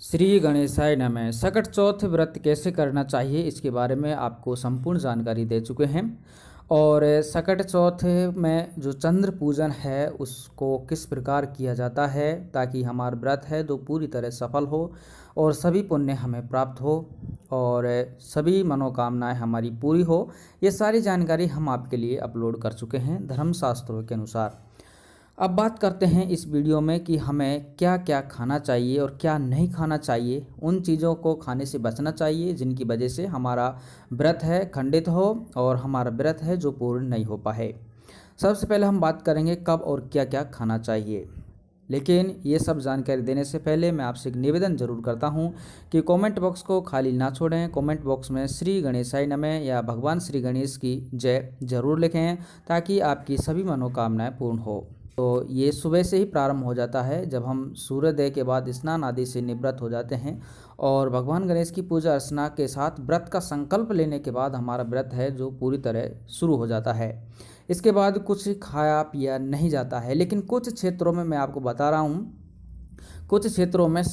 श्री गणेशाय नमः। सकट चौथ व्रत कैसे करना चाहिए इसके बारे में आपको संपूर्ण जानकारी दे चुके हैं। और सकट चौथ में जो चंद्र पूजन है उसको किस प्रकार किया जाता है ताकि हमारा व्रत है जो पूरी तरह सफल हो और सभी पुण्य हमें प्राप्त हो और सभी मनोकामनाएं हमारी पूरी हो, ये सारी जानकारी हम आपके लिए अपलोड कर चुके हैं धर्मशास्त्रों के अनुसार। अब बात करते हैं इस वीडियो में कि हमें क्या क्या खाना चाहिए और क्या नहीं खाना चाहिए। उन चीज़ों को खाने से बचना चाहिए जिनकी वजह से हमारा व्रत है खंडित हो और हमारा व्रत है जो पूर्ण नहीं हो पाए। सबसे पहले हम बात करेंगे कब और क्या क्या खाना चाहिए, लेकिन ये सब जानकारी देने से पहले मैं आपसे एक निवेदन जरूर करता हूँ कि कमेंट बॉक्स को खाली ना छोड़ें। कमेंट बॉक्स में श्री गणेशाय नमः या भगवान श्री गणेश की जय जरूर लिखें ताकि आपकी सभी मनोकामनाएं पूर्ण हो। तो ये सुबह से ही प्रारंभ हो जाता है जब हम सूर्योदय के बाद स्नान आदि से निवृत्त हो जाते हैं और भगवान गणेश की पूजा अर्चना के साथ व्रत का संकल्प लेने के बाद हमारा व्रत है जो पूरी तरह शुरू हो जाता है। इसके बाद कुछ खाया पिया नहीं जाता है, लेकिन कुछ क्षेत्रों में मैं आपको बता रहा हूँ, कुछ क्षेत्रों में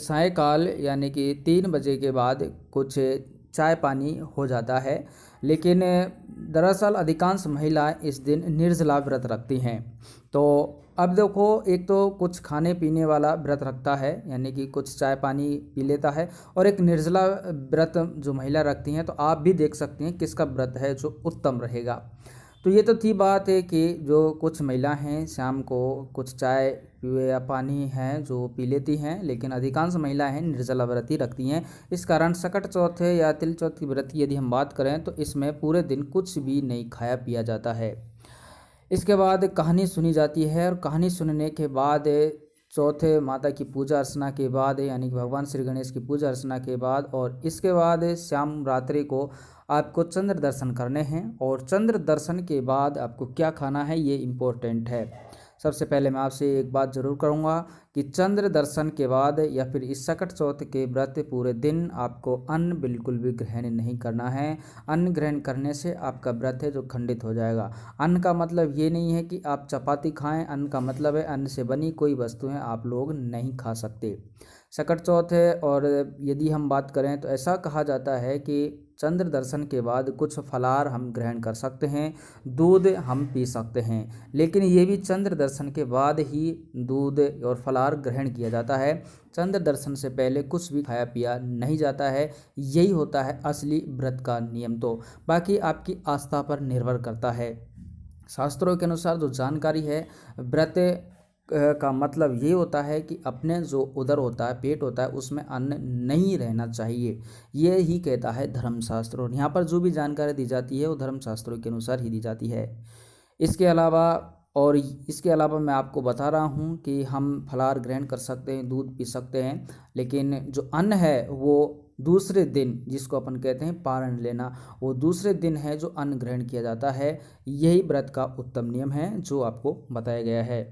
सायकाल यानी कि 3 बजे के बाद कुछ चाय पानी हो जाता है। लेकिन दरअसल अधिकांश महिलाएं इस दिन निर्जला व्रत रखती हैं। तो अब देखो, एक तो कुछ खाने पीने वाला व्रत रखता है यानी कि कुछ चाय पानी पी लेता है, और एक निर्जला व्रत जो महिला रखती हैं। तो आप भी देख सकती हैं किसका व्रत है जो उत्तम रहेगा। तो ये तो थी बात है कि जो कुछ महिला हैं शाम को कुछ चाय या पानी है जो पी लेती हैं, लेकिन अधिकांश महिलाएं हैं निर्जला व्रत ही रखती हैं। इस कारण सकट चौथ या तिल चौथ की व्रत की यदि हम बात करें तो इसमें पूरे दिन कुछ भी नहीं खाया पिया जाता है। इसके बाद कहानी सुनी जाती है और कहानी सुनने के बाद चौथे माता की पूजा अर्चना के बाद यानी कि भगवान श्री गणेश की पूजा अर्चना के बाद और इसके बाद शाम रात्रि को आपको चंद्र दर्शन करने हैं। और चंद्र दर्शन के बाद आपको क्या खाना है ये इम्पोर्टेंट है। सबसे पहले मैं आपसे एक बात जरूर करूंगा कि चंद्र दर्शन के बाद या फिर इस सकट चौथ के व्रत पूरे दिन आपको अन्न बिल्कुल भी ग्रहण नहीं करना है। अन्न ग्रहण करने से आपका व्रत है जो खंडित हो जाएगा। अन्न का मतलब ये नहीं है कि आप चपाती खाएं, अन्न का मतलब है अन्न से बनी कोई वस्तुएं आप लोग नहीं खा सकते। सकट चौथ है और यदि हम बात करें तो ऐसा कहा जाता है कि चंद्र दर्शन के बाद कुछ फलाहार हम ग्रहण कर सकते हैं, दूध हम पी सकते हैं, लेकिन ये भी चंद्र दर्शन के बाद ही दूध और फलाहार ग्रहण किया जाता है। चंद्र दर्शन से पहले कुछ भी खाया पिया नहीं जाता है। यही होता है असली व्रत का नियम। तो बाकी आपकी आस्था पर निर्भर करता है। शास्त्रों के अनुसार जो जानकारी है, व्रत का मतलब ये होता है कि अपने जो उदर होता है, पेट होता है, उसमें अन्न नहीं रहना चाहिए। ये ही कहता है धर्मशास्त्र, और यहाँ पर जो भी जानकारी दी जाती है वो धर्मशास्त्रों के अनुसार ही दी जाती है। इसके अलावा मैं आपको बता रहा हूँ कि हम फलाहार ग्रहण कर सकते हैं, दूध पी सकते हैं, लेकिन जो अन्न है वो दूसरे दिन, जिसको अपन कहते हैं पारण लेना, वो दूसरे दिन है जो अन्न ग्रहण किया जाता है। यही व्रत का उत्तम नियम है जो आपको बताया गया है।